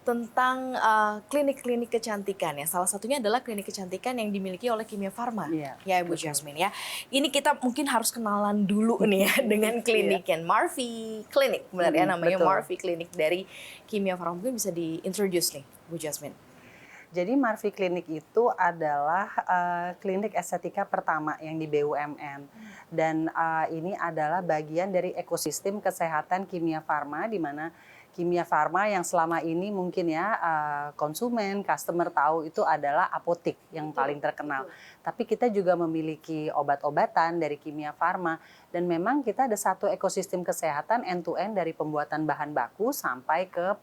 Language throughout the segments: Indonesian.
tentang klinik-klinik kecantikan ya. Salah satunya adalah klinik kecantikan yang dimiliki oleh Kimia Farma. Iya, Ya Ibu betul. Jasmine ya. Ini kita mungkin harus kenalan dulu nih ya dengan Iya, kliniknya. Marfi Clinic benar ya namanya betul. Marfi Clinic dari Kimia Farma. Mungkin bisa di-introduce nih Bu Jasmine. Jadi Marvi Klinik itu adalah klinik estetika pertama yang di BUMN dan ini adalah bagian dari ekosistem kesehatan Kimia Farma di mana Kimia Farma yang selama ini mungkin ya konsumen, customer tahu itu adalah apotik yang paling terkenal. Tapi kita juga memiliki obat-obatan dari Kimia Farma dan memang kita ada satu ekosistem kesehatan end to end dari pembuatan bahan baku sampai ke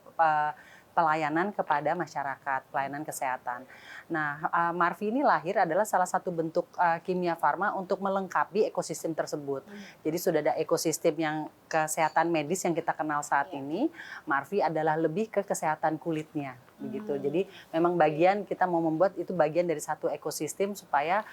pelayanan kepada masyarakat, pelayanan kesehatan. Nah, Marvi ini lahir adalah salah satu bentuk Kimia Farma untuk melengkapi ekosistem tersebut. Jadi sudah ada ekosistem yang kesehatan medis yang kita kenal saat ini. Marvi adalah lebih ke kesehatan kulitnya, begitu. Jadi memang bagian kita mau membuat itu bagian dari satu ekosistem supaya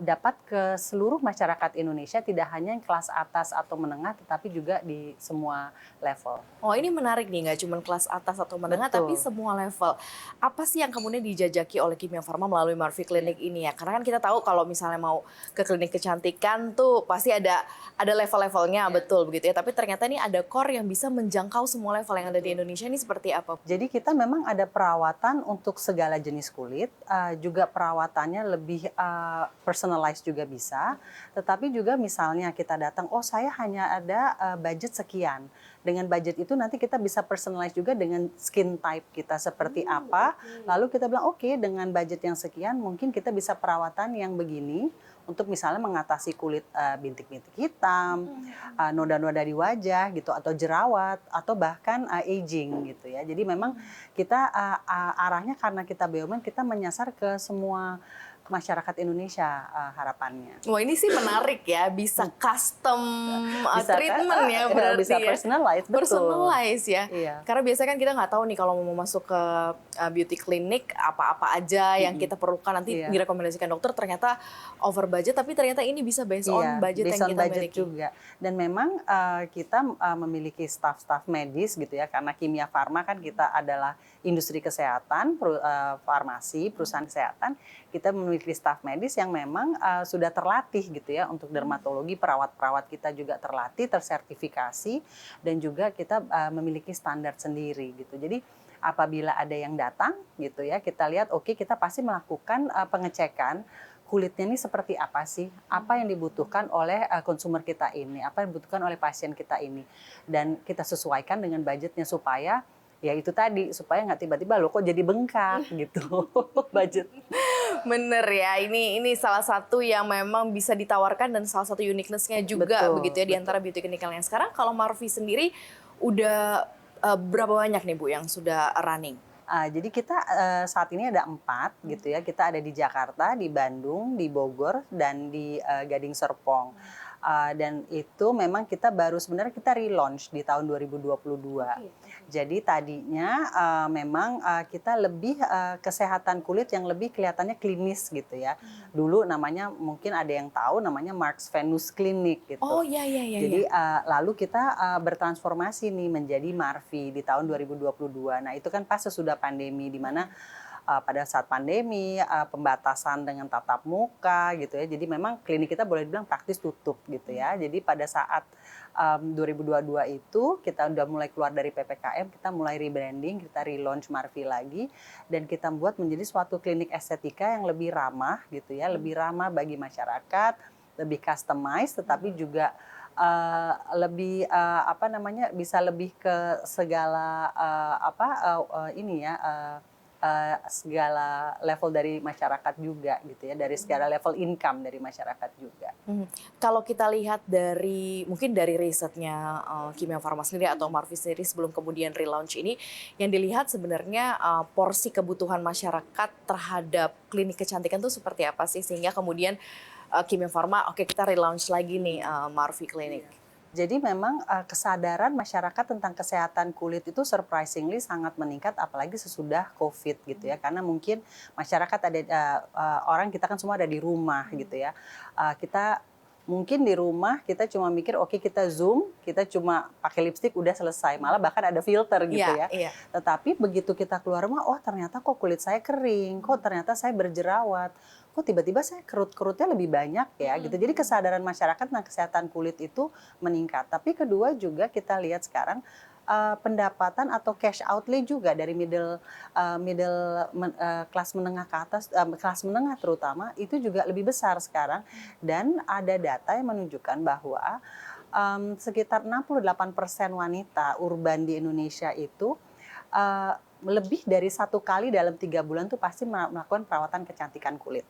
dapat ke seluruh masyarakat Indonesia, tidak hanya yang kelas atas atau menengah, tetapi juga di semua level. Oh ini menarik nih, nggak cuma kelas atas atau menengah, tapi Betul. semua level. Apa sih yang kemudian dijajaki oleh Kimia Farma melalui Marvi Clinic ini ya? Karena kan kita tahu kalau misalnya mau ke klinik kecantikan tuh pasti ada level-levelnya, betul begitu ya. Tapi ternyata ini ada core yang bisa menjangkau semua level yang ada di Indonesia ini seperti apa? Jadi kita memang ada perawatan untuk segala jenis kulit, juga perawatannya lebih personalized juga bisa. Tetapi juga misalnya kita datang, oh saya hanya ada budget sekian. Dengan budget itu nanti kita bisa personalize juga dengan skin type kita seperti apa. Lalu kita bilang oke, dengan budget yang sekian mungkin kita bisa perawatan yang begini untuk misalnya mengatasi kulit bintik-bintik hitam, noda-noda di wajah gitu atau jerawat atau bahkan aging gitu ya. Jadi memang kita arahnya karena kita BUMN kita menyasar ke semua masyarakat Indonesia harapannya. Wah ini sih menarik ya, bisa custom Bisa treatment ya berarti bisa ya. personalized, betul. Personalize ya. Iya. Karena biasanya kan kita nggak tahu nih kalau mau masuk ke beauty clinic apa-apa aja yang kita perlukan nanti Iya. direkomendasikan dokter ternyata over budget, tapi ternyata ini bisa based on Iya, budget based yang on kita budget miliki. juga. Dan memang kita memiliki staf-staf medis gitu ya, karena Kimia Farma kan kita adalah industri kesehatan, farmasi, perusahaan kesehatan. Kita memiliki staf medis yang memang sudah terlatih gitu ya untuk dermatologi, perawat-perawat kita juga terlatih, tersertifikasi, dan juga kita memiliki standar sendiri gitu. Jadi apabila ada yang datang gitu ya, kita lihat oke, kita pasti melakukan pengecekan kulitnya ini seperti apa sih? Apa yang dibutuhkan oleh konsumer kita ini? Apa yang dibutuhkan oleh pasien kita ini? Dan kita sesuaikan dengan budgetnya supaya ya itu tadi, supaya nggak tiba-tiba loh kok jadi bengkak gitu budget. Bener ya, ini salah satu yang memang bisa ditawarkan dan salah satu uniqueness-nya juga Betul, begitu ya di betul. antara beauty clinic yang sekarang. Kalau Marvi sendiri udah berapa banyak nih Bu yang sudah running? Jadi kita saat ini ada 4 gitu ya. Kita ada di Jakarta, di Bandung, di Bogor, dan di Gading Serpong. Dan itu memang kita baru sebenarnya kita relaunch di tahun 2022. Jadi tadinya memang kita lebih kesehatan kulit yang lebih kelihatannya klinis gitu ya. Dulu namanya mungkin ada yang tahu namanya Marks Venus Clinic gitu. Oh iya iya iya. Jadi lalu kita bertransformasi nih menjadi Marvi di tahun 2022. Nah itu kan pas sesudah pandemi di mana pada saat pandemi pembatasan dengan tatap muka gitu ya. Jadi memang klinik kita boleh dibilang praktis tutup gitu ya. Jadi pada saat 2022 itu kita udah mulai keluar dari PPKM, kita mulai rebranding, kita relaunch Marvi lagi dan kita buat menjadi suatu klinik estetika yang lebih ramah gitu ya, lebih ramah bagi masyarakat, lebih customized tetapi juga lebih apa namanya bisa lebih ke segala ini ya segala level dari masyarakat juga gitu ya, dari segala level income dari masyarakat juga. Kalau kita lihat dari mungkin dari risetnya Kimia Farma sendiri atau Marvi sendiri sebelum kemudian relaunch ini, yang dilihat sebenarnya porsi kebutuhan masyarakat terhadap klinik kecantikan itu seperti apa sih sehingga kemudian Kimia Farma oke kita relaunch lagi nih Marvi Clinic. Jadi memang kesadaran masyarakat tentang kesehatan kulit itu surprisingly sangat meningkat apalagi sesudah COVID gitu ya. Karena mungkin masyarakat ada orang kita kan semua ada di rumah gitu ya. Kita Mungkin di rumah kita cuma mikir oke kita zoom, kita cuma pakai lipstick udah selesai. Malah bahkan ada filter gitu Iya, ya. iya. Tetapi begitu kita keluar rumah, oh ternyata kok kulit saya kering, kok ternyata saya berjerawat, kok tiba-tiba saya kerut-kerutnya lebih banyak ya gitu. Jadi kesadaran masyarakat tentang kesehatan kulit itu meningkat. Tapi kedua juga kita lihat sekarang pendapatan atau cash outlay juga dari kelas menengah ke atas, kelas menengah terutama itu juga lebih besar sekarang. Dan ada data yang menunjukkan bahwa sekitar 68% wanita urban di Indonesia itu lebih dari 1 kali dalam 3 bulan tuh pasti melakukan perawatan kecantikan kulit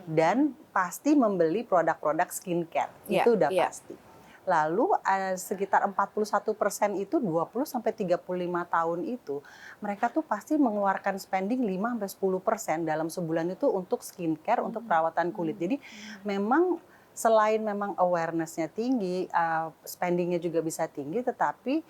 dan pasti membeli produk-produk skincare. Iya, Itu udah iya. pasti. Lalu sekitar 41% itu 20 sampai 35 tahun itu mereka tuh pasti mengeluarkan spending 5-10% dalam sebulan itu untuk skincare, untuk perawatan kulit. Jadi memang selain memang awareness-nya tinggi, spending-nya juga bisa tinggi, tetapi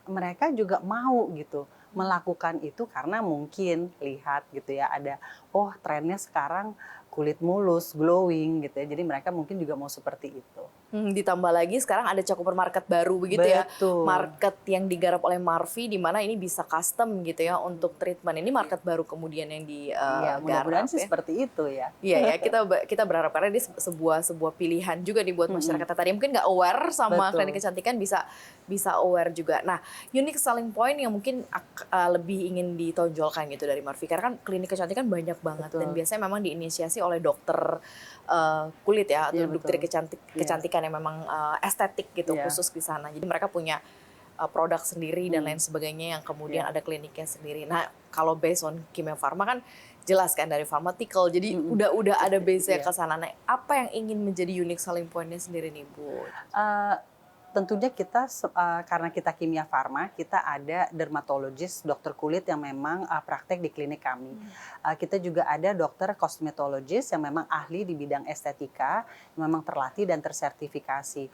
mereka juga mau gitu melakukan itu karena mungkin lihat gitu ya ada oh trennya sekarang kulit mulus, glowing gitu ya. Jadi mereka mungkin juga mau seperti itu. Ditambah lagi sekarang ada cakupan market baru begitu ya. Betul. Market yang digarap oleh Marvi di mana ini bisa custom gitu ya untuk treatment. Ini market baru kemudian yang Iya, mudah-mudahan digarap sih ya. seperti itu ya. Iya ya, kita berharap karena ini sebuah pilihan juga nih buat masyarakat yang tadi mungkin nggak aware sama klinik Betul. kecantikan bisa aware juga. Nah, unique selling point yang mungkin lebih ingin ditonjolkan gitu dari Marvi karena kan klinik kecantikan banyak banget dan Betul. biasanya memang diinisiasi oleh dokter kulit ya atau Iya, dokter betul. kecantikan yang memang estetik gitu Iya. khusus di sana. Jadi mereka punya produk sendiri dan lain sebagainya yang kemudian Iya. ada kliniknya sendiri. Nah, kalau based on Kimia Farma kan jelas kan dari pharmaceutical. Jadi udah ada base-nya Iya. ke sana. Nah, apa yang ingin menjadi unique selling point-nya sendiri nih, Bu? Tentunya kita karena kita Kimia Farma, kita ada dermatologis, dokter kulit yang memang praktek di klinik kami. Kita juga ada dokter kosmetologis yang memang ahli di bidang estetika, yang memang terlatih dan tersertifikasi.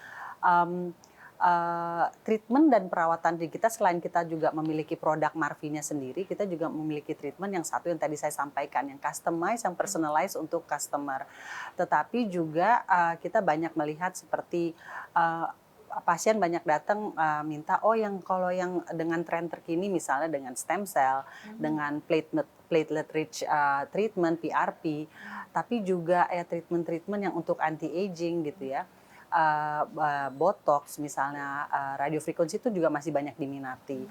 Treatment dan perawatan diri kita selain kita juga memiliki produk Marvinya sendiri, kita juga memiliki treatment yang satu yang tadi saya sampaikan, yang customize, yang personalize untuk customer. Tetapi juga kita banyak melihat seperti pasien banyak datang minta yang kalau yang dengan tren terkini misalnya dengan stem cell, dengan platelet rich treatment PRP, tapi juga treatment yang untuk anti aging gitu ya. Botox misalnya, radiofrequency itu juga masih banyak diminati.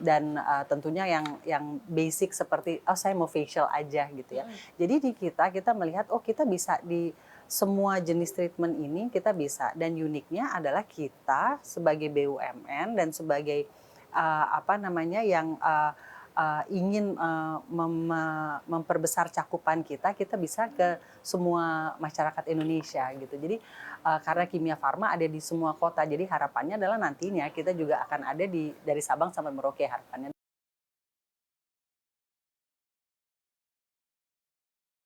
Dan tentunya yang basic seperti saya mau facial aja gitu ya. Jadi di kita melihat kita bisa di semua jenis treatment ini kita bisa, dan uniknya adalah kita sebagai BUMN dan sebagai yang ingin memperbesar cakupan kita bisa ke semua masyarakat Indonesia gitu. Jadi karena Kimia Farma ada di semua kota, jadi harapannya adalah nantinya kita juga akan ada dari Sabang sampai Merauke harapannya.